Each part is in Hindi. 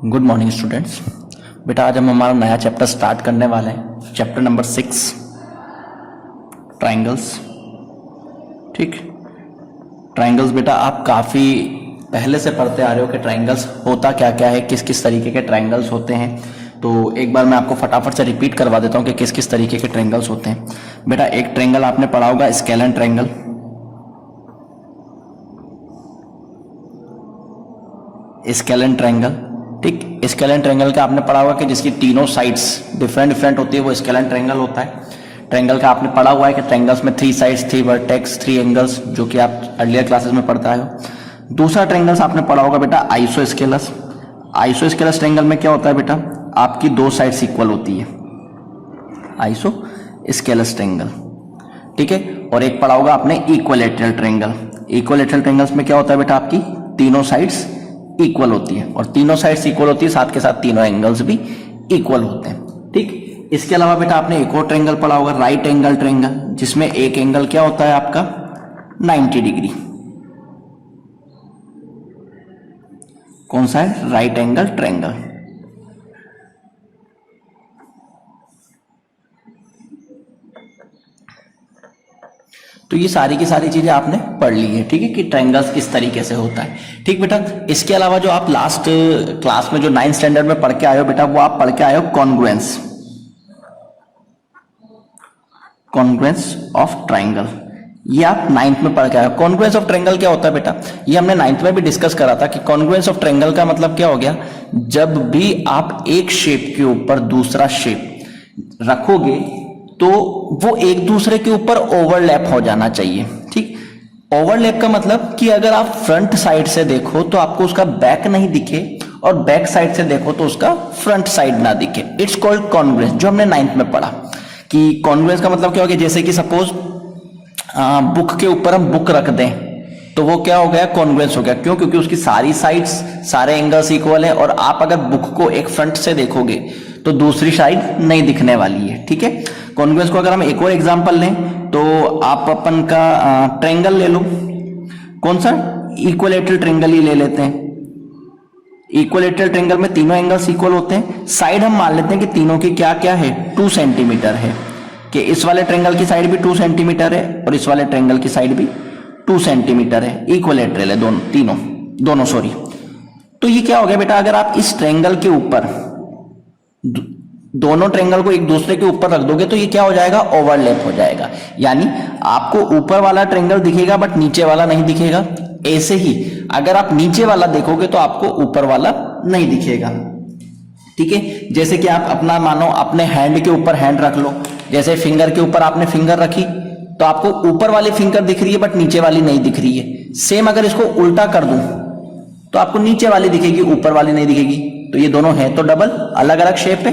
Good morning students. बेटा आज हम हमारा नया चैप्टर स्टार्ट करने वाले हैं, चैप्टर नंबर 6 ट्राइंगल्स। ठीक, ट्राइंगल्स बेटा आप काफ़ी पहले से पढ़ते आ रहे हो कि ट्राइंगल्स होता क्या क्या है, किस किस तरीके के ट्राइंगल्स होते हैं। तो एक बार मैं आपको फटाफट से रिपीट करवा देता हूँ कि किस किस तरीके के ट्राइंगल्स होते हैं। बेटा एक ट्राइंगल आपने पढ़ा होगा स्केलन ट्राइंगल, स्केलन ट्राइंगल। ठीक, स्केलन ट्रायंगल का आपने पढ़ा होगा कि जिसकी तीनों साइड्स डिफरेंट डिफरेंट होती है, वो स्केलन ट्रायंगल होता है। ट्रायंगल का आपने पढ़ा हुआ है कि ट्रायंगल्स में 3 साइड्स, 3 वर्टेक्स, 3 एंगल्स, जो कि आप अर्लियर क्लासेस में पढ़ता है। दूसरा ट्रायंगल्स आपने पढ़ा होगा बेटा आइसोस्केलस। आइसोस्केलस ट्रायंगल में क्या होता है बेटा, आपकी 2 साइड्स इक्वल होती है, आइसोस्केलस ट्रायंगल। ठीक है, और एक पढ़ा होगा आपने इक्विलैटरल ट्रायंगल। इक्विलैटरल ट्रायंगल्स में क्या होता है बेटा, आपकी तीनों साइड्स इक्वल होती है, और तीनों साइड्स इक्वल होती है, साथ के साथ तीनों एंगल्स भी इक्वल होते हैं। ठीक, इसके अलावा बेटा आपने एक और ट्रायंगल पढ़ा होगा राइट एंगल ट्रायंगल, जिसमें एक एंगल क्या होता है आपका 90 डिग्री। कौन सा है, राइट एंगल ट्रायंगल। तो ये सारी की सारी चीजें आपने पढ़ ली है। ठीक है, कि ट्रायंगल्स किस तरीके से होता है। ठीक बेटा, इसके अलावा जो आप लास्ट क्लास में जो 9th स्टैंडर्ड में पढ़ के आए हो बेटा, वो आप पढ़ के आए हो कॉन्ग्रुएंस, कॉन्ग्रुएंस ऑफ ट्रायंगल। ये आप 9th में पढ़ के आए हो। कॉन्ग्रुएंस ऑफ ट्रायंगल क्या होता है बेटा, ये हमने 9th में भी डिस्कस करा था कि कॉन्ग्रुएंस ऑफ ट्रायंगल का मतलब क्या हो गया, जब भी आप एक शेप के ऊपर दूसरा शेप रखोगे तो वो एक दूसरे के ऊपर ओवरलैप हो जाना चाहिए। ठीक, ओवरलैप का मतलब कि अगर आप फ्रंट साइड से देखो तो आपको उसका बैक नहीं दिखे, और बैक साइड से देखो तो उसका फ्रंट साइड ना दिखे। इट्स कॉल्ड कॉन्ग्रुएंस, जो हमने 9th में पढ़ा कि कॉन्ग्रुएंस का मतलब क्या हो गया, जैसे कि सपोज बुक के ऊपर हम बुक रख दें तो वो क्या हो गया, कॉन्ग्रुएंस हो गया। क्यों, क्योंकि उसकी सारी साइड्स, सारे एंगल्स इक्वल है, और आप अगर बुक को एक फ्रंट से देखोगे तो दूसरी साइड नहीं दिखने वाली है। ठीक है, कॉन्ग्रुएंस को अगर हम एक और एग्जांपल लें तो आप अपन का ट्रायंगल ले लो, कौन सा, इक्विलैटरल ट्रायंगल ही ले लेते हैं। इक्विलैटरल ट्रायंगल में तीनों एंगल्स इक्वल होते हैं, साइड हम मान लेते हैं कि तीनों की क्या क्या है, 2 सेंटीमीटर है, कि इस वाले ट्रायंगल की साइड भी 2 सेंटीमीटर है और इस वाले ट्रायंगल की साइड भी 2 सेंटीमीटर है, इक्विलैटरल है दोनों सॉरी। तो ये क्या हो गया बेटा, अगर आप इस ट्रायंगल के ऊपर दोनों ट्रायंगल को एक दूसरे के ऊपर रख दोगे तो ये क्या हो जाएगा, ओवरलैप हो जाएगा। यानी आपको ऊपर वाला ट्रायंगल दिखेगा बट नीचे वाला नहीं दिखेगा। ऐसे ही अगर आप नीचे वाला देखोगे तो आपको ऊपर वाला नहीं दिखेगा। ठीक है, जैसे कि आप अपना मानो अपने हैंड के ऊपर हैंड रख लो, जैसे फिंगर के ऊपर आपने फिंगर रखी तो आपको ऊपर वाली फिंगर दिख रही है बट नीचे वाली नहीं दिख रही है। सेम अगर इसको उल्टा कर दूं तो आपको नीचे वाली दिखेगी, ऊपर वाली नहीं दिखेगी। तो ये दोनों है तो डबल, अलग अलग शेप है,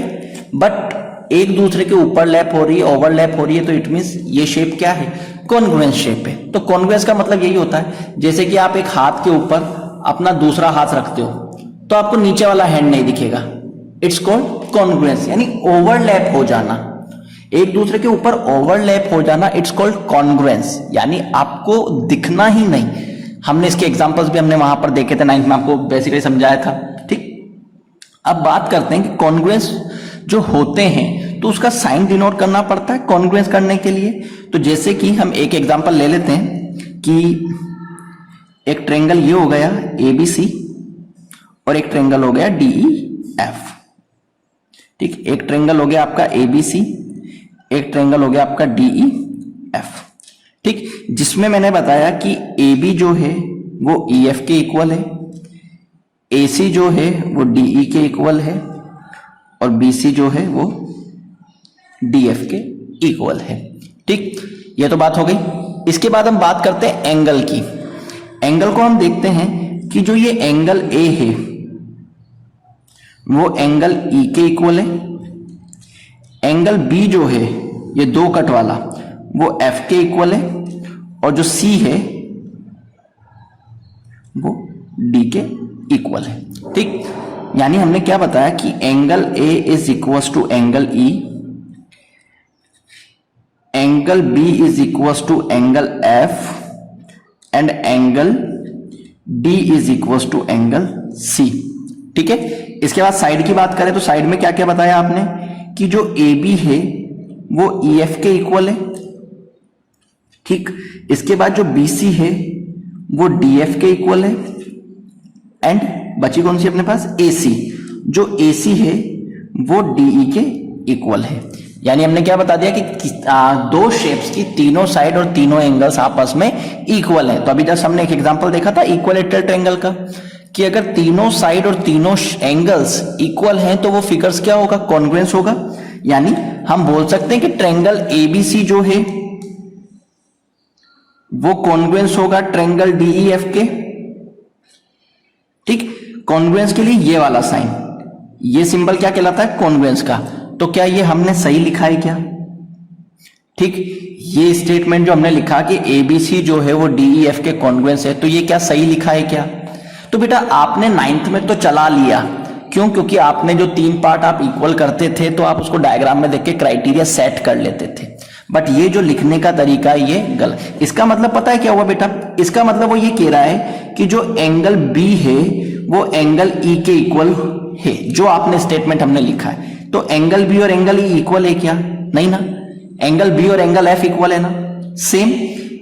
बट एक दूसरे के ऊपर लैप हो रही है, ओवरलैप हो रही है, तो इट मींस ये शेप क्या है, कॉन्ग्रुएंस शेप है। तो कॉन्ग्रुएंस का मतलब यही होता है, जैसे कि आप एक हाथ के ऊपर अपना दूसरा हाथ रखते हो तो आपको नीचे वाला हैंड नहीं दिखेगा, इट्स कॉल्ड कॉन्ग्रुएंस, यानी ओवरलैप हो जाना, एक दूसरे के ऊपर ओवरलैप हो जाना, इट्स कॉल्ड कॉन्ग्रुएंस, यानी आपको दिखना ही नहीं। हमने इसके एग्जांपल्स भी हमने वहां पर देखे थे, 9th में आपको बेसिकली समझाया था। ठीक, अब बात करते हैं कि कॉन्ग्रुएंस जो होते हैं तो उसका साइन डिनोट करना पड़ता है कॉन्ग्रुएंस करने के लिए। तो जैसे कि हम एक एग्जांपल ले लेते हैं कि एक ट्रायंगल ये हो गया ABC और एक ट्रायंगल हो गया DEF। ठीक, एक ट्रायंगल हो गया आपका ABC, एक ट्रायंगल हो गया आपका DEF। ठीक, जिसमें मैंने बताया कि AB जो है वो EF के इक्वल है, AC जो है वो DE के इक्वल है, और BC जो है वो DF के इक्वल है। ठीक, ये तो बात हो गई। इसके बाद हम बात करते हैं एंगल की। एंगल को हम देखते हैं कि जो ये एंगल A है वो एंगल E के इक्वल है, एंगल B जो है ये 2 कट वाला वो F के इक्वल है, और जो C है वो D के इक्वल है। ठीक, यानी हमने क्या बताया कि angle A is equal to angle E, angle B is equal to angle F, and angle D is equal to angle C। ठीक है। इसके बाद साइड की बात करें तो साइड में क्या क्या बताया आपने कि जो ए बी है वो ई एफ के इक्वल है, ठीक। इसके बाद जो बी सी है वो डी एफ के इक्वल है, एंड बची कौन सी अपने पास ए सी, जो ए सी है वो डीई के इक्वल है। यानी हमने क्या बता दिया कि दो शेप्स की तीनों साइड और तीनों एंगल्स आपस में इक्वल है। तो अभी जस्ट हमने एक एग्जांपल देखा था इक्विलेटरल ट्रायंगल का, कि अगर तीनों साइड और तीनों एंगल्स इक्वल हैं तो वो फिगर्स क्या होगा, कॉन्ग्रुएंस होगा। यानी हम बोल सकते हैं कि ट्रायंगल एबीसी जो है वो कॉन्ग्रुएंस होगा ट्रायंगल डीईएफ के, ठीक। कॉन्ग्रुएंस के लिए ये वाला साइन, ये सिंबल क्या कहलाता है, कॉन्ग्रुएंस का। तो क्या ये हमने सही लिखा है क्या, ठीक। ये स्टेटमेंट जो हमने लिखा कि एबीसी जो है वो डीईएफ के कॉन्ग्रुएंस है, तो ये क्या सही लिखा है क्या। तो बेटा आपने 9th में तो चला लिया, क्यों, क्योंकि आपने जो 3 पार्ट आप इक्वल करते थे तो आप उसको डायग्राम में देख के क्राइटेरिया सेट कर लेते थे। बट ये जो लिखने का तरीका है ये गलत। इसका मतलब पता है क्या हुआ बेटा, इसका मतलब वो ये कह रहा है कि जो एंगल बी है वो एंगल ई के इक्वल है, जो आपने स्टेटमेंट हमने लिखा है। तो एंगल बी और एंगल ई इक्वल है क्या, नहीं ना। एंगल बी और एंगल एफ इक्वल है ना, सेम।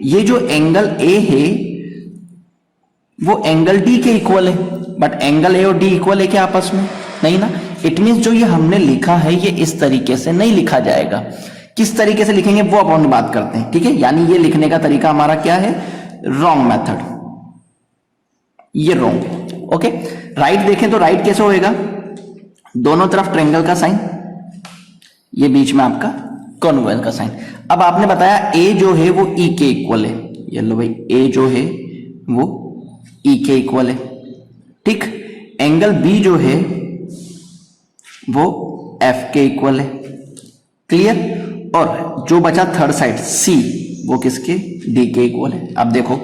ये जो एंगल ए है वो एंगल डी के इक्वल है, बट एंगल ए और डी इक्वल है क्या आपस में, नहीं ना। इट मींस जो ये हमने लिखा है ये इस तरीके से नहीं लिखा जाएगा। किस तरीके से लिखेंगे वो अपन बात करते हैं, ठीक है। यानी ये लिखने का तरीका हमारा क्या है, रॉन्ग मेथड, ये रॉन्ग है। ओके, राइट देखें तो राइट कैसे होएगा, दोनों तरफ ट्रायंगल का साइन, ये बीच में आपका कॉन्ग्रुएंस का साइन। अब आपने बताया ए जो है वो ई के इक्वल है, ये लो भाई, ए जो है वो ई के इक्वल है, ठीक। एंगल बी जो है वो एफ के इक्वल है, क्लियर। और जो बचा थर्ड साइड सी वो किसके, डी के इक्वल है। अब देखो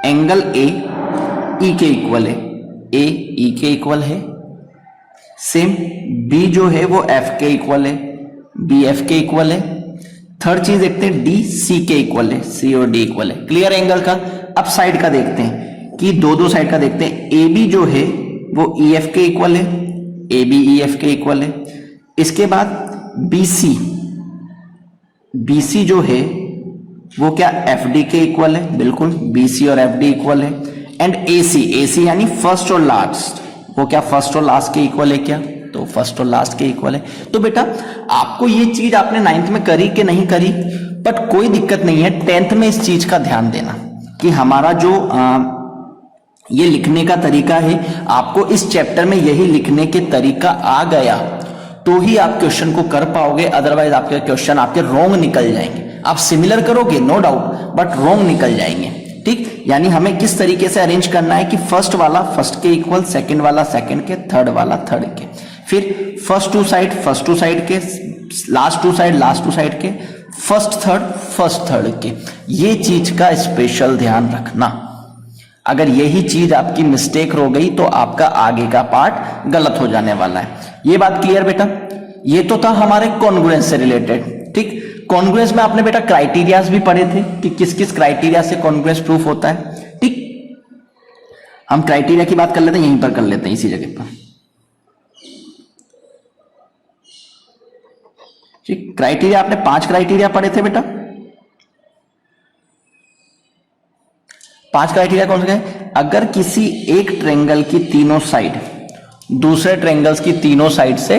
एंगल ए ई के इक्वल है, ए ई के इक्वल है, सेम। बी जो है वो एफ के इक्वल है, बी एफ के इक्वल है। थर्ड चीज देखते हैं डी सी के इक्वल है, सी और डी इक्वल है, क्लियर एंगल का। अब साइड का देखते हैं कि दो साइड का देखते हैं। ए बी जो है वो ई एफ के इक्वल है, ए बी ई एफ के इक्वल है। इसके बाद बी सी जो है वो क्या एफ डी के इक्वल है, बिल्कुल बी सी और एफ डी इक्वल है। एंड ए सी यानी फर्स्ट और लास्ट, वो क्या फर्स्ट और लास्ट के इक्वल है क्या, तो फर्स्ट और लास्ट के इक्वल है। तो बेटा आपको ये चीज आपने 9th में करी कि नहीं करी, बट कोई दिक्कत नहीं है, 10th में इस चीज का ध्यान देना कि हमारा जो ये लिखने का तरीका है, आपको इस चैप्टर में यही लिखने के तरीका आ गया तो ही आप क्वेश्चन को कर पाओगे, अदरवाइज आपके क्वेश्चन आपके रॉन्ग निकल जाएंगे। आप सिमिलर करोगे नो डाउट, बट रॉन्ग निकल जाएंगे, ठीक। यानी हमें किस तरीके से अरेंज करना है कि फर्स्ट वाला फर्स्ट के इक्वल, सेकंड वाला सेकंड के, थर्ड वाला थर्ड के, फिर फर्स्ट टू साइड के, लास्ट टू साइड के, फर्स्ट थर्ड के। ये चीज का स्पेशल ध्यान रखना। अगर यही चीज आपकी मिस्टेक हो गई तो आपका आगे का पार्ट गलत हो जाने वाला है। ये बात क्लियर बेटा। ये तो था हमारे कॉन्ग्रुएंस से रिलेटेड, ठीक। कॉन्ग्रुएंस में आपने बेटा क्राइटेरियाज भी पढ़े थे कि किस किस क्राइटेरिया से कॉन्ग्रुएंस प्रूफ होता है, ठीक। हम क्राइटेरिया की बात कर लेते हैं, यहीं पर कर लेते हैं इसी जगह पर, ठीक। क्राइटेरिया आपने 5 क्राइटेरिया पढ़े थे बेटा। 5 क्राइटेरिया कौन से हैं, अगर किसी एक ट्रायंगल की तीनों साइड दूसरे ट्रायंगल्स की तीनों साइड से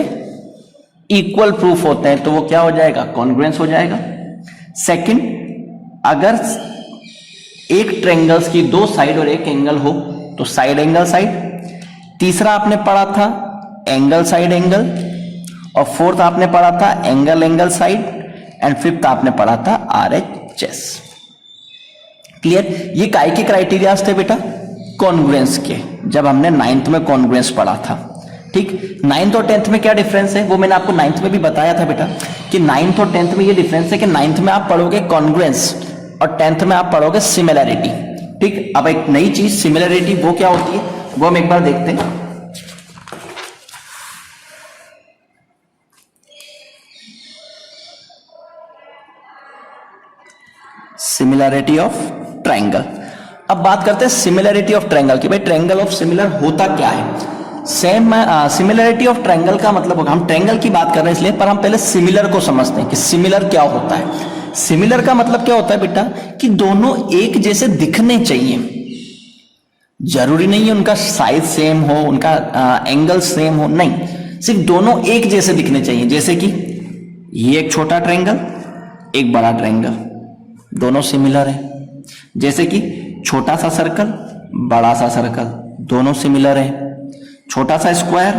इक्वल प्रूफ होते हैं तो वो क्या हो जाएगा, कॉन्ग्रुएंस हो जाएगा। सेकंड, अगर एक ट्रायंगल्स की 2 साइड और 1 एंगल हो तो साइड एंगल साइड। तीसरा आपने पढ़ा था एंगल साइड एंगल, और फोर्थ आपने पढ़ा था एंगल साइड, एंड फिफ्थ आपने पढ़ा था RHS। क्लियर। ये काय के क्राइटेरियाज थे बेटा, कॉन्ग्रुएंस के, जब हमने 9th में कॉन्ग्रुएंस पढ़ा था, ठीक। 9th और 10th में क्या डिफरेंस है वो मैंने आपको 9th में भी बताया था बेटा कि 9th और 10th में ये डिफरेंस है कि 9th में आप पढ़ोगे कॉन्ग्रुएंस और 10th में आप पढ़ोगे सिमिलैरिटी, ठीक। अब एक नई चीज सिमिलैरिटी वो क्या होती है वो हम एक बार देखते हैं। Similarity of triangle. अब बात करते हैं सिमिलैरिटी ऑफ ट्रायंगल कि भाई ट्रायंगल ऑफ सिमिलर होता क्या है। सेम सिमिलरिटी ऑफ ट्रायंगल का मतलब होगा, हम ट्रायंगल की बात कर रहे हैं इसलिए, पर हम पहले सिमिलर को समझते हैं कि सिमिलर क्या होता है। सिमिलर का मतलब क्या होता है बेटा, कि दोनों एक जैसे दिखने चाहिए। जरूरी नहीं है उनका साइज सेम हो, उनका एंगल सेम हो, नहीं, सिर्फ दोनों एक जैसे दिखने चाहिए। जैसे कि ये एक छोटा ट्रायंगल, एक बड़ा ट्रायंगल, दोनों सिमिलर है। जैसे कि छोटा सा सर्कल, बड़ा सा सर्कल, दोनों सिमिलर है। छोटा सा स्क्वायर,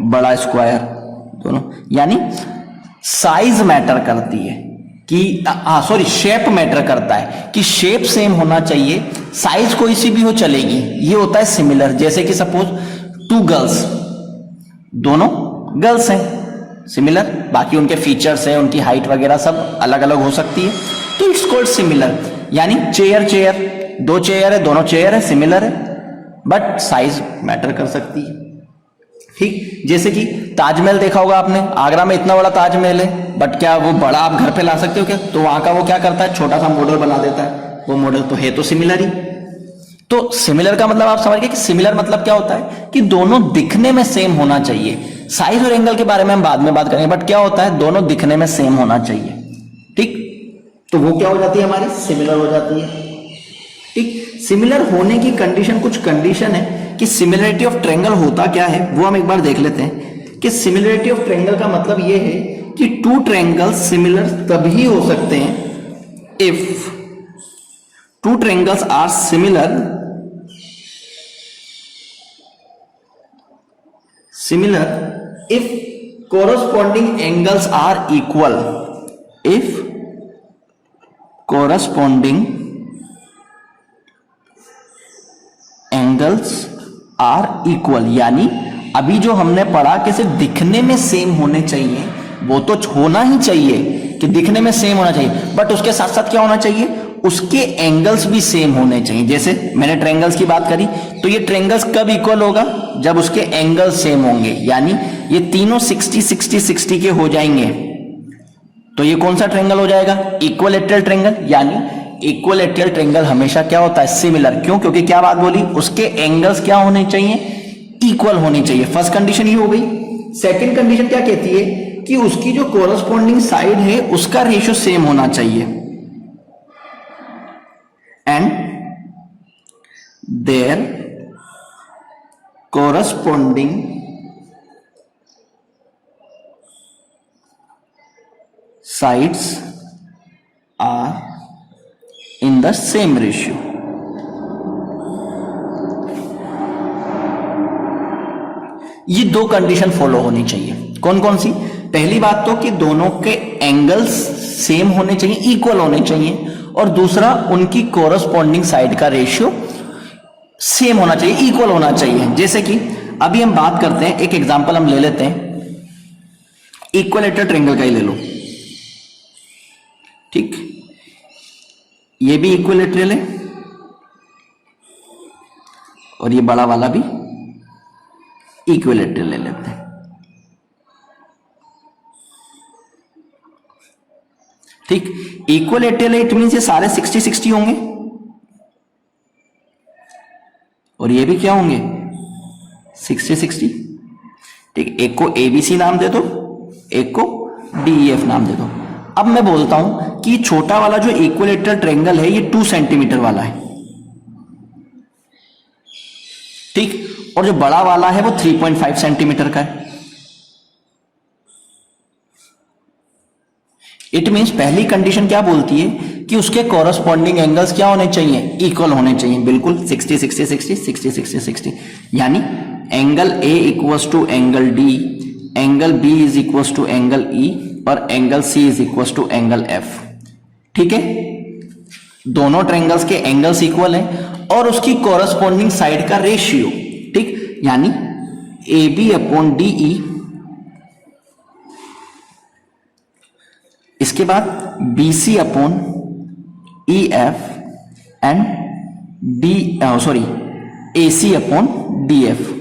बड़ा स्क्वायर, दोनों, यानी साइज मैटर करती है कि सॉरी शेप मैटर करता है कि शेप सेम होना चाहिए, साइज कोई सी भी हो चलेगी, ये होता है सिमिलर। जैसे कि सपोज टू गर्ल्स, दोनों गर्ल्स हैं, सिमिलर, बाकी उनके फीचर्स है, उनकी हाइट वगैरह सब अलग अलग हो सकती है, तो इट्स कॉल्ड सिमिलर। यानी चेयर, दो चेयर है, दोनों चेयर है, सिमिलर है, बट साइज मैटर कर सकती है। ठीक, जैसे कि ताजमहल देखा होगा आपने, आगरा में इतना बड़ा ताजमहल है, बट क्या वो बड़ा आप घर पे ला सकते हो क्या? तो वहां का वो क्या करता है, छोटा सा मॉडल बना देता है, वो मॉडल तो है तो सिमिलर ही। तो सिमिलर का मतलब आप समझ गए कि सिमिलर मतलब क्या होता है कि दोनों दिखने में सेम होना चाहिए। साइज और एंगल के बारे में हम बाद में बात करेंगे, बट क्या होता है, दोनों दिखने में सेम होना चाहिए। ठीक, तो वो क्या हो जाती है, हमारी सिमिलर हो जाती है। ठीक, सिमिलर होने की कंडीशन, कुछ कंडीशन है कि सिमिलरिटी ऑफ ट्रायंगल होता क्या है, वो हम एक बार देख लेते हैं। कि सिमिलरिटी ऑफ ट्रायंगल का मतलब ये है कि टू ट्रायंगल्स सिमिलर तभी हो सकते हैं if two triangles are similar if corresponding angles are equal, if corresponding angles are equal, यानी अभी जो हमने पढ़ा कि सिर्फ दिखने में सेम होने चाहिए, वो तो होना ही चाहिए कि दिखने में सेम होना चाहिए, बट उसके साथ साथ क्या होना चाहिए, उसके एंगल्स भी सेम होने चाहिए। जैसे मैंने ट्रायंगल्स की बात करी, तो ये ट्रायंगल्स कब इक्वल होगा, जब उसके एंगल्स सेम होंगे, यानी ये तीनों 60 60 60 के हो जाएंगे, तो ये कौन सा ट्रायंगल हो जाएगा, इक्विलैटरल ट्रायंगल। यानी इक्विलैटरल ट्रायंगल हमेशा क्या होता है, सिमिलर। क्यों? क्योंकि क्या बात बोली, उसके एंगल्स क्या होने चाहिए, इक्वल होने चाहिए। फर्स्ट कंडीशन ये हो गई। सेकंड कंडीशन क्या कहती है कि उसकी जो कोरस्पॉन्डिंग साइड है उसका रेशियो सेम होना चाहिए, and their corresponding sides are in the same ratio। ये दो कंडीशन फॉलो होनी चाहिए। कौन कौन सी? पहली बात तो कि दोनों के एंगल्स सेम होने चाहिए, इक्वल होने चाहिए, और दूसरा उनकी कोरस्पॉन्डिंग साइड का रेशियो सेम होना चाहिए, इक्वल होना चाहिए। जैसे कि अभी हम बात करते हैं, एक एग्जांपल हम ले लेते हैं, इक्विलैटरल ट्रायंगल का ही ले लो। ठीक, ये भी इक्विलैटरल है और ये बड़ा वाला भी इक्विलैटरल ले लेते हैं। ठीक, इक्विलैटरल इट मींस ये सारे 60 60 होंगे और ये भी क्या होंगे, 60 60। ठीक, एक को एबीसी नाम दे दो, एक को डीईएफ नाम दे दो। अब मैं बोलता हूं कि छोटा वाला जो इक्विलैटरल ट्रायंगल है ये 2 सेंटीमीटर वाला है, ठीक, और जो बड़ा वाला है वो 3.5 सेंटीमीटर का है। इट मींस पहली कंडीशन क्या बोलती है कि उसके कॉरस्पॉन्डिंग एंगल्स क्या होने चाहिए, इक्वल होने चाहिए, बिल्कुल 60 60 60 60 60 60। यानी angle A equals to angle D, angle B is equals to angle E, और angle C is equals to angle F. ठीक है, दोनों ट्रायंगल्स के एंगल्स इक्वल हैं और उसकी कॉरस्पॉन्डिंग साइड का रेशियो, ठीक, यानी A B upon D E, इसके बाद B C upon E F, and D A C upon D F.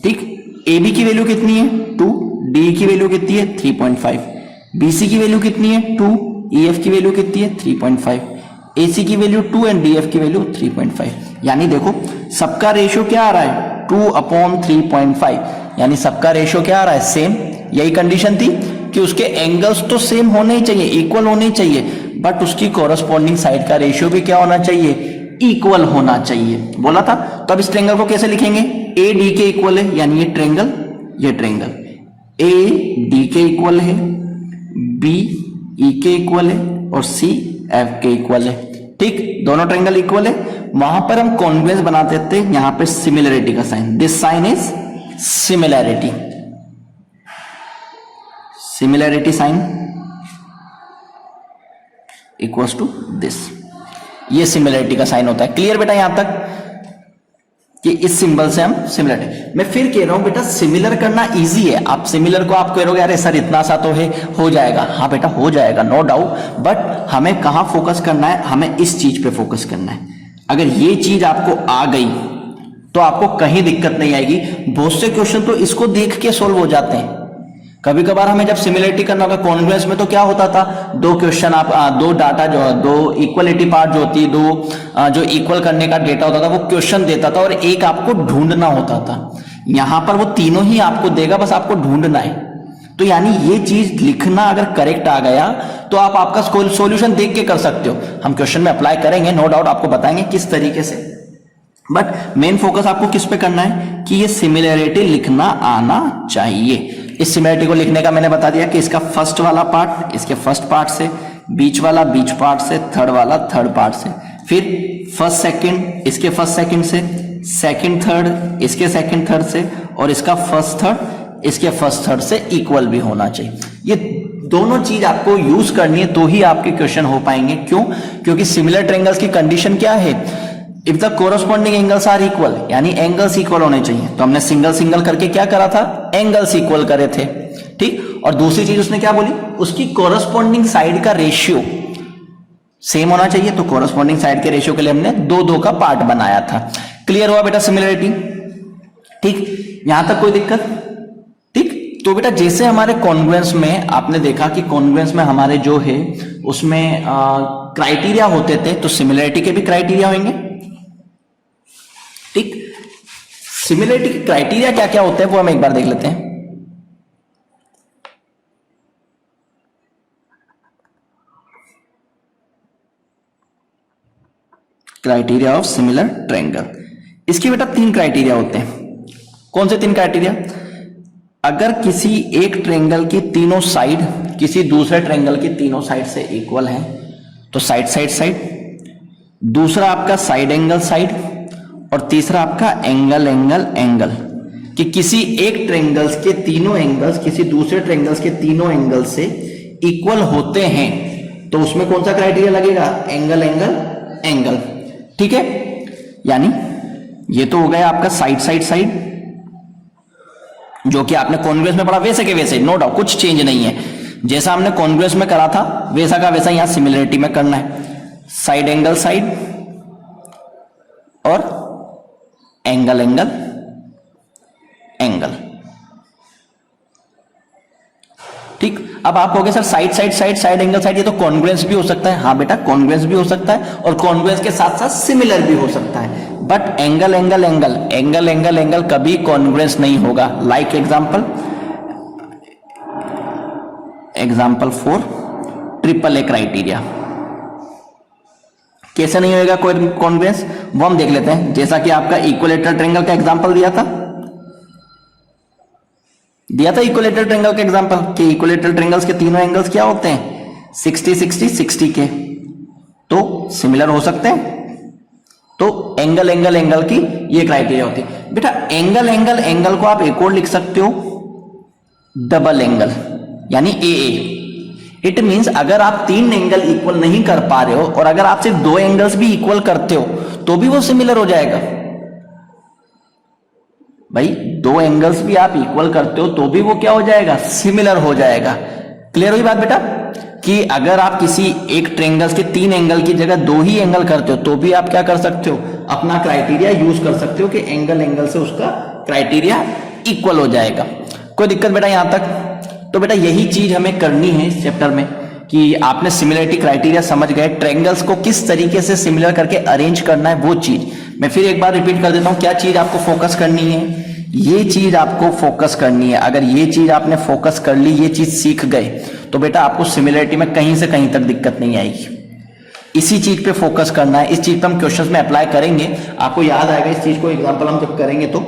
ठीक, ए बी की वैल्यू कितनी है 2, डी की वैल्यू कितनी है 3.5, बी सी की वैल्यू कितनी है 2, ई एफ की वैल्यू कितनी है 3.5, ए सी की वैल्यू 2 एंड डी एफ की वैल्यू 3.5। यानी देखो सबका रेशियो क्या आ रहा है 2/3.5। यानी सबका रेशियो क्या आ रहा है, सेम। यही कंडीशन थी कि उसके एंगल्स तो सेम होने ही चाहिए, इक्वल होने ही चाहिए, बट उसकी कोरस्पॉन्डिंग साइड का रेशियो भी क्या होना चाहिए, इक्वल होना चाहिए, बोला था। तो अब इस ट्रेंगल को कैसे लिखेंगे, ए डी के इक्वल है, यानी ये ट्रेंगल ए डी के इक्वल है, बी ई के इक्वल है और सी एफ के इक्वल है। ठीक, दोनों ट्रेंगल इक्वल है। वहां पर हम कॉन्ग्रुएंस बना देते हैं, यहां पे सिमिलरिटी का sign, this sign is similarity, similarity sign equals to this, ये सिमिलरिटी का साइन होता है। क्लियर बेटा यहां तक कि इस सिंबल से हम सिमिलरिटी। मैं फिर कह रहा हूं बेटा सिमिलर करना इजी है। आप सिमिलर को आप कहोगे अरे सर इतना सा तो है, हो जाएगा। हाँ बेटा हो जाएगा, नो डाउट, बट हमें कहां फोकस करना है, हमें इस चीज पे फोकस करना है। अगर ये चीज आपको आ गई तो आपको कहीं दिक्कत नहीं आएगी। बहुत से क्वेश्चन तो इसको देख के सोल्व हो जाते हैं। कभी कभार हमें जब सिमिलरिटी करना होगा कॉन्ग्रुएंस में, तो क्या होता था, दो क्वेश्चन आप दो डाटा जो दो इक्वलिटी पार्ट जो होती है, दो जो इक्वल करने का डेटा होता था वो क्वेश्चन देता था और एक आपको ढूंढना होता था। यहां पर वो तीनों ही आपको देगा, बस आपको ढूंढना है। तो यानी ये चीज लिखना अगर करेक्ट आ गया तो आप आपका सॉल्यूशन देख के कर सकते हो। हम क्वेश्चन में अप्लाई करेंगे, नो डाउट आपको बताएंगे किस तरीके से, बट मेन फोकस आपको किस पे करना है कि ये सिमिलरिटी लिखना आना चाहिए। इस सिमिलरिटी को लिखने का मैंने बता दिया कि इसका फर्स्ट वाला पार्ट इसके फर्स्ट पार्ट से, बीच वाला बीच पार्ट से, थर्ड वाला थर्ड पार्ट से, फिर फर्स्ट सेकंड इसके फर्स्ट सेकंड से, सेकंड थर्ड इसके सेकंड थर्ड से, और इसका फर्स्ट थर्ड इसके फर्स्ट थर्ड से इक्वल भी होना चाहिए। ये दोनों चीज आपको यूज करनी है तो ही आपके क्वेश्चन हो पाएंगे। क्यों? क्योंकि सिमिलर ट्रायंगल्स की कंडीशन क्या है, if the corresponding angles are equal, यानी एंगल्स इक्वल होने चाहिए। तो हमने सिंगल सिंगल करके क्या करा था, एंगल्स इक्वल करे थे। ठीक, और दूसरी चीज उसने क्या बोली, उसकी कोरस्पॉन्डिंग साइड का रेशियो सेम होना चाहिए। तो कोरस्पॉन्डिंग साइड के रेशियो के लिए हमने दो दो का पार्ट बनाया था। क्लियर हुआ बेटा सिमिलरिटी? ठीक, यहां तक कोई दिक्कत? ठीक, तो बेटा जैसे हमारे कॉन्ग्रुएंस में आपने देखा कि कॉन्ग्रुएंस में हमारे जो है उसमें क्राइटेरिया होते थे, तो सिमिलरिटी के भी क्राइटेरिया होंगे। ठीक, सिमिलरिटी के क्राइटेरिया क्या क्या होते हैं वो हम एक बार देख लेते हैं। क्राइटेरिया ऑफ सिमिलर ट्रायंगल, इसके बेटा तीन क्राइटेरिया होते हैं। कौन से तीन क्राइटेरिया? अगर किसी एक ट्रायंगल की तीनों साइड किसी दूसरे ट्रायंगल की तीनों साइड से इक्वल है तो साइड साइड साइड, दूसरा आपका साइड एंगल साइड, और तीसरा आपका एंगल एंगल एंगल, कि किसी एक ट्रायंगल्स के तीनों एंगल्स किसी दूसरे ट्रायंगल्स के तीनों एंगल से इक्वल होते हैं, तो उसमें कौन सा क्राइटेरिया लगेगा, एंगल एंगल एंगल। ठीक है, यानी ये तो हो गया आपका साइड साइड साइड, जो कि आपने कॉन्ग्रुएंस में पढ़ा वैसे के वैसे, नो डाउट कुछ चेंज नहीं है। जैसा हमने कॉन्ग्रुएंस में करा था वैसा का वैसा यहां सिमिलरिटी में करना है, साइड एंगल साइड और एंगल एंगल एंगल। ठीक, अब आप कहोगे sir side side side side angle side ये तो कॉन्ग्रुएंस भी हो सकता है। हाँ बेटा कॉन्ग्रुएंस भी हो सकता है और कॉन्ग्रुएंस के साथ साथ सिमिलर भी हो सकता है, but angle angle angle angle angle angle कभी कॉन्ग्रुएंस नहीं होगा। Like example 4 triple A criteria, कैसे नहीं होगा कोई कॉन्ग्रुएंस वो हम देख लेते हैं। जैसा कि आपका इक्विलेटरल ट्रायंगल का एग्जांपल दिया था इक्विलेटरल ट्रायंगल का एग्जांपल कि इक्विलेटरल ट्रायंगल्स के तीनों एंगल्स क्या होते हैं 60 60 60 के, तो सिमिलर हो सकते हैं। तो एंगल एंगल एंगल की ये क्राइटेरिया होती है। बेटा एंगल एंगल एंगल को आप एक और लिख सकते हो, डबल एंगल, यानी ए। इट मींस अगर आप तीन एंगल इक्वल नहीं कर पा रहे हो और अगर आप सिर्फ दो एंगल्स भी इक्वल करते हो तो भी वो सिमिलर हो जाएगा। भाई दो एंगल्स भी आप इक्वल करते हो तो भी वो क्या हो जाएगा, सिमिलर हो जाएगा। क्लियर हुई बात बेटा? कि अगर आप किसी एक ट्रायंगल्स के तीन एंगल की जगह दो ही एंगल करते हो तो भी आप क्या कर सकते हो, अपना क्राइटेरिया यूज कर सकते हो कि एंगल एंगल से उसका क्राइटेरिया इक्वल हो जाएगा। कोई दिक्कत बेटा यहां तक? तो बेटा यही चीज हमें करनी है इस चैप्टर में कि आपने सिमिलरिटी क्राइटेरिया समझ गए, ट्रायंगल्स को किस तरीके से सिमिलर करके अरेंज करना है वो चीज। मैं फिर एक बार रिपीट कर देता हूं, क्या चीज आपको फोकस करनी है ये चीज आपको फोकस करनी है। अगर ये चीज आपने फोकस कर ली, ये चीज सीख गए, तो बेटा आपको सिमिलरिटी में कहीं से कहीं तक दिक्कत नहीं आएगी। इसी चीज पे फोकस करना है, इस चीज पे हम क्वेश्चंस में अप्लाई करेंगे, आपको याद आएगा इस चीज को। एग्जांपल हम जब करेंगे तो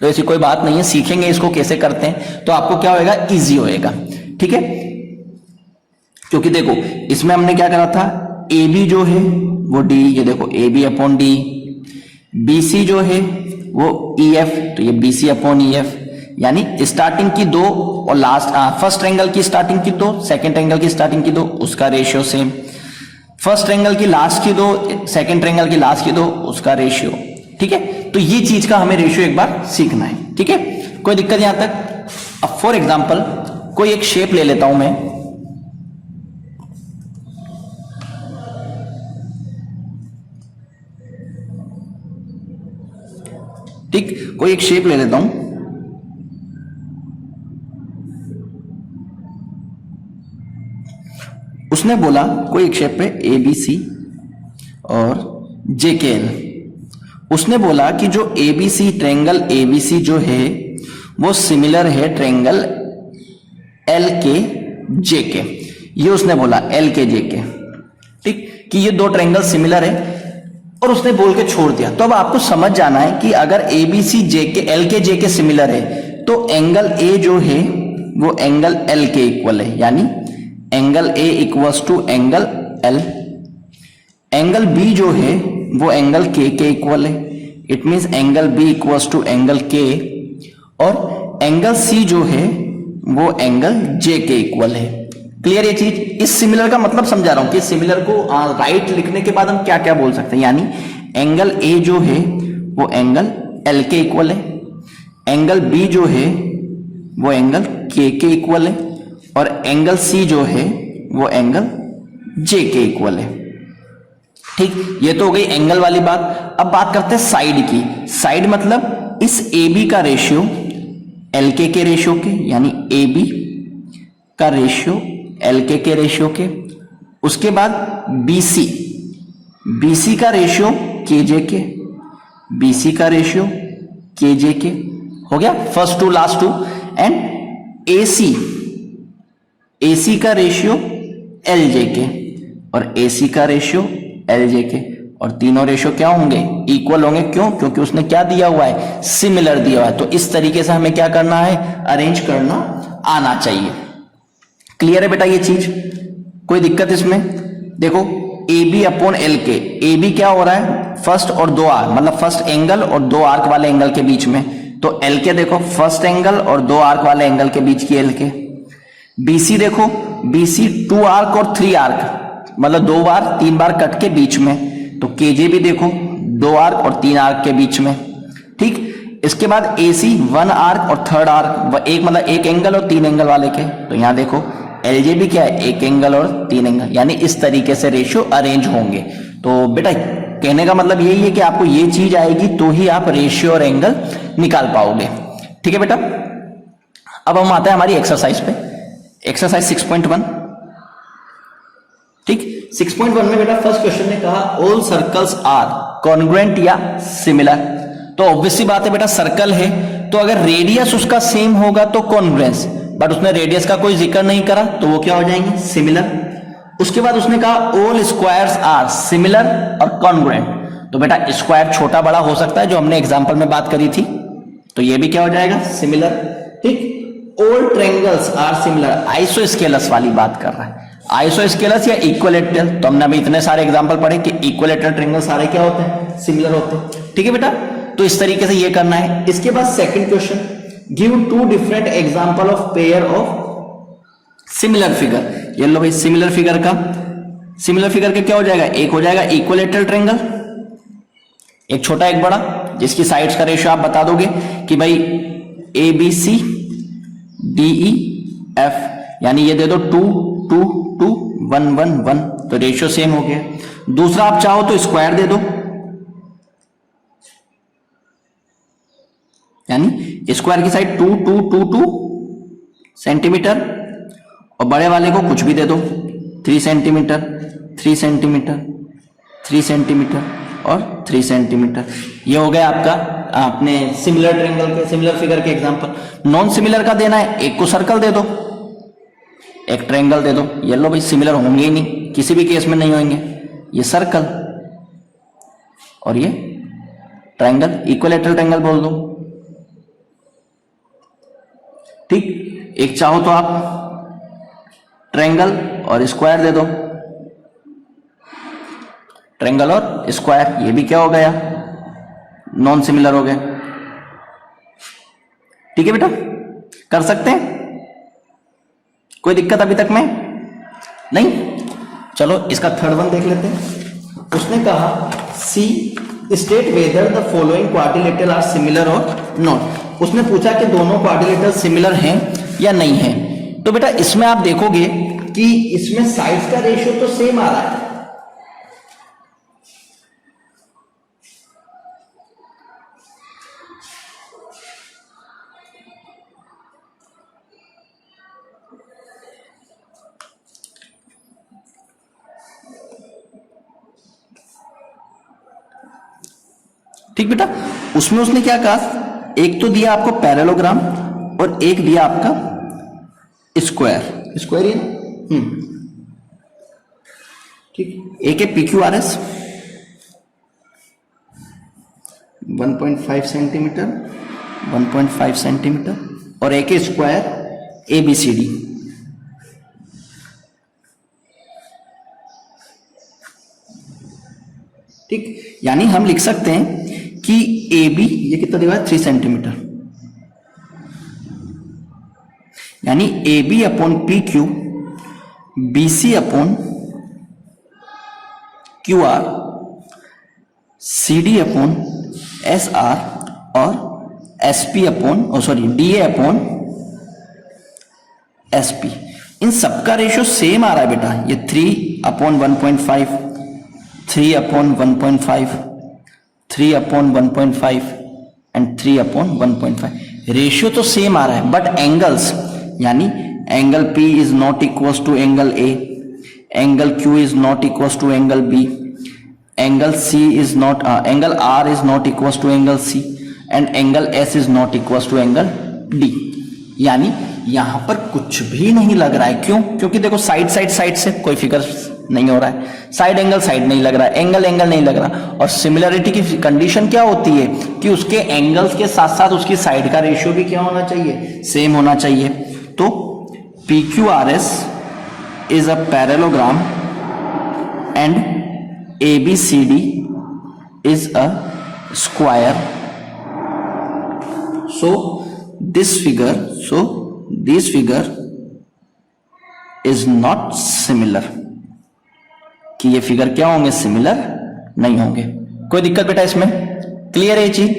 ऐसी कोई बात नहीं है, सीखेंगे इसको कैसे करते हैं, तो आपको क्या होएगा, इजी होएगा। ठीक है, क्योंकि देखो इसमें हमने क्या करा था, ए बी जो है वो डी, ये देखो A B upon D, B C जो है वो ई एफ, तो ये B C upon E F, यानी स्टार्टिंग की दो और लास्ट फर्स्ट एंगल की स्टार्टिंग की दो, सेकंड एंगल की स्टार्टिंग की दो, उसका रेशियो सेम, फर्स्ट एंगल की लास्ट की दो, सेकंड एंगल की लास्ट की दो, उसका रेशियो। ठीक है, तो ये चीज का हमें रेशियो एक बार सीखना है। ठीक है, कोई दिक्कत यहां तक। अब फॉर एग्जांपल कोई एक शेप ले लेता हूं मैं, ठीक, कोई एक शेप ले लेता हूं, उसने बोला कोई एक शेप पे ए बी सी और जे के एल, उसने बोला कि जो एबीसी ट्रायंगल एबीसी जो है वो सिमिलर है ट्रायंगल एल के जे के, ये उसने बोला एल के जे के, ठीक, कि ये दो ट्रायंगल सिमिलर है, और उसने बोल के छोड़ दिया। तो अब आपको समझ जाना है कि अगर एबीसी जे के एल के जे के सिमिलर है तो एंगल ए जो है वो एंगल एल के इक्वल है, यानी angle A equals to angle L, angle B जो है वो एंगल के इक्वल है, it means angle B equals to angle K, और एंगल सी जो है वो एंगल जे के इक्वल है। क्लियर ये चीज? इस सिमिलर का मतलब समझा रहा हूं कि सिमिलर को राइट लिखने के बाद हम क्या क्या बोल सकते हैं, यानी एंगल ए जो है वो एंगल एल के इक्वल है, एंगल बी जो है वो एंगल के इक्वल है, और एंगल सी जो है वो एंगल जे के इक्वल है। ठीक, ये तो हो गई एंगल वाली बात। अब बात करते हैं साइड की। साइड मतलब इस ए बी का रेशियो एल के रेशियो के, यानी ए बी का रेशियो एल के रेशियो के, उसके बाद बीसी, बीसी का रेशियो के जे के, बीसी का रेशियो के जे के, हो गया first two last two, and AC, AC का रेशियो एल जे के, और एसी का रेशियो एल जे के, और तीनों रेशियो क्या होंगे, इक्वल होंगे। क्यों? क्योंकि उसने क्या दिया हुआ है, सिमिलर दिया हुआ है। तो इस तरीके से हमें क्या करना है, अरेंज करना आना चाहिए। क्लियर है बेटा ये चीज? कोई दिक्कत इसमें? देखो ए बी अपॉन एल के, ए बी क्या हो रहा है, फर्स्ट और दो आर्क, मतलब फर्स्ट एंगल और दो आर्क वाले एंगल के बीच में, तो एल के देखो फर्स्ट एंगल और दो आर्क वाले एंगल के बीच की एल के। बीसी देखो, बीसी टू आर्क और थ्री आर्क, मतलब दो बार तीन बार कट के बीच में, तो केजे भी देखो दो आर्क और तीन आर्क के बीच में। ठीक, इसके बाद एसी वन आर्क और थर्ड आर्क, एक मतलब एक एंगल और तीन एंगल वाले के, तो यहां देखो एलजे भी क्या है, एक एंगल और तीन एंगल, यानी इस तरीके से रेशियो अरेंज होंगे। तो बेटा कहने का मतलब यही है कि आपको ये चीज आएगी तो ही आप रेशियो और एंगल निकाल पाओगे। ठीक है बेटा, अब हम आते हैं हमारी एक्सरसाइज पे, एक्सरसाइज 6.1। ठीक, 6.1 में बेटा फर्स्ट क्वेश्चन ने कहा ऑल सर्कल्स आर कॉन्ग्रुएंट या सिमिलर। तो ऑब्वियसली बात है बेटा, सर्कल है तो अगर रेडियस उसका सेम होगा तो कॉन्ग्रुएंस, बट उसने रेडियस का कोई जिक्र नहीं करा तो वो क्या हो जाएंगे, सिमिलर। उसके बाद उसने कहा ऑल स्क्वायर्स आर सिमिलर और कॉन्ग्रुएंट। तो बेटा स्क्वायर छोटा बड़ा हो सकता है, जो हमने एग्जांपल में बात करी थी, तो ये भी क्या हो जाएगा, सिमिलर। ठीक, all triangles are similar, isosceles वाली बात कर रहा है, आइसोस्केलस या इक्विलैटरल। तो हमने अभी इतने सारे एग्जांपल पढ़े कि इक्विलैटरल ट्रायंगल सारे क्या होते हैं, सिमिलर होते हैं। ठीक है बेटा, तो इस तरीके से ये करना है। इसके बाद second question, give two different example of pair of similar figure. ये लो भाई, सिमिलर फिगर का, सिमिलर फिगर का क्या हो जाएगा, एक हो जाएगा इक्विलैटरल ट्रायंगल, एक छोटा एक बड़ा, जिसकी साइड्स का रेशियो आप बता दोगे कि भाई A B C D E F, यानी ये दे दो 2 2 2 1 1 1, तो रेशियो सेम हो गया। दूसरा आप चाहो तो स्क्वायर दे दो, यानी स्क्वायर की साइड 2 2 2 2 सेंटीमीटर, और बड़े वाले को कुछ भी दे दो, 3 सेंटीमीटर 3 सेंटीमीटर 3 सेंटीमीटर, और 3 सेंटीमीटर। ये हो गया आपका आपने सिमिलर ट्रायंगल के सिमिलर फिगर के एग्जांपल। नॉन सिमिलर का देना है, एक को सर्कल दे दो, एक ट्रायंगल दे दो। ये लो भाई सिमिलर होंगे ही नहीं, किसी भी केस में नहीं होंगे। ये सर्कल और ये ट्रायंगल, इक्विलैटरल ट्रायंगल बोल दो। ठीक, एक चाहो तो आप ट्रायंगल और स्क्वायर दे दो, ट्रायंगल और स्क्वायर, ये भी क्या हो गया, नॉन सिमिलर हो गए। ठीक है बेटा, कर सकते हैं, कोई दिक्कत अभी तक में नहीं। चलो इसका थर्ड वन देख लेते हैं। उसने कहा C state whether the following quadrilateral are similar और नॉट। उसने पूछा कि दोनों क्वाड्रिलेटरल सिमिलर हैं या नहीं है। तो बेटा इसमें आप देखोगे कि इसमें साइड्स का रेशियो तो सेम आ रहा है, ठीक बेटा। उसमें उसने क्या कहा, एक तो दिया आपको पैरेललोग्राम और एक दिया आपका स्क्वायर, स्क्वायर ही ना, ठीक। एक है PQRS 1.5 सेंटीमीटर 1.5 सेंटीमीटर और एक है स्क्वायर ABCD। ठीक, यानी हम लिख सकते हैं कि AB ये कितना दिया है 3 सेंटीमीटर, यानी AB upon PQ BC upon QR CD upon SR और SP upon DA upon SP। इन सबका रेशियो सेम आ रहा है बेटा, ये 3/1.5 3/1.5 3/1.5 एंड 3/1.5। रेशियो तो सेम आ रहा है, बट एंगल्स यानी angle P is not equal to angle A, angle Q is not equal to angle B, angle angle R is not equal to angle C and angle S is not equal to angle D। यानी यहां पर कुछ भी नहीं लग रहा है। क्यों? क्योंकि देखो साइड से कोई फिगर नहीं हो रहा है, साइड नहीं लग रहा है, एंगल नहीं लग रहा। और सिमिलरिटी की कंडीशन क्या होती है कि उसके एंगल्स के साथ साथ उसकी साइड का रेशियो भी क्या होना चाहिए, सेम होना चाहिए। तो PQRS is a parallelogram and ABCD is a square. So this figure is not similar. कि ये फिगर क्या होंगे, सिमिलर नहीं होंगे। कोई दिक्कत बेटा इसमें? क्लियर है ये चीज?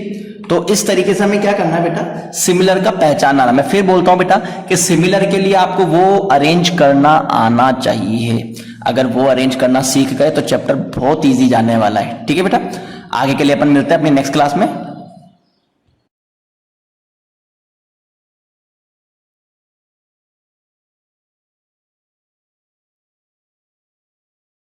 तो इस तरीके से हमें क्या करना है बेटा, सिमिलर का पहचानना। मैं फिर बोलता हूं बेटा कि सिमिलर के लिए आपको वो अरेंज करना आना चाहिए। अगर वो अरेंज करना सीख गए तो चैप्टर बहुत इजी जाने वाला है। ठीक है बेटा, आगे के लिए अपन मिलते हैं अपनी नेक्स्ट क्लास में।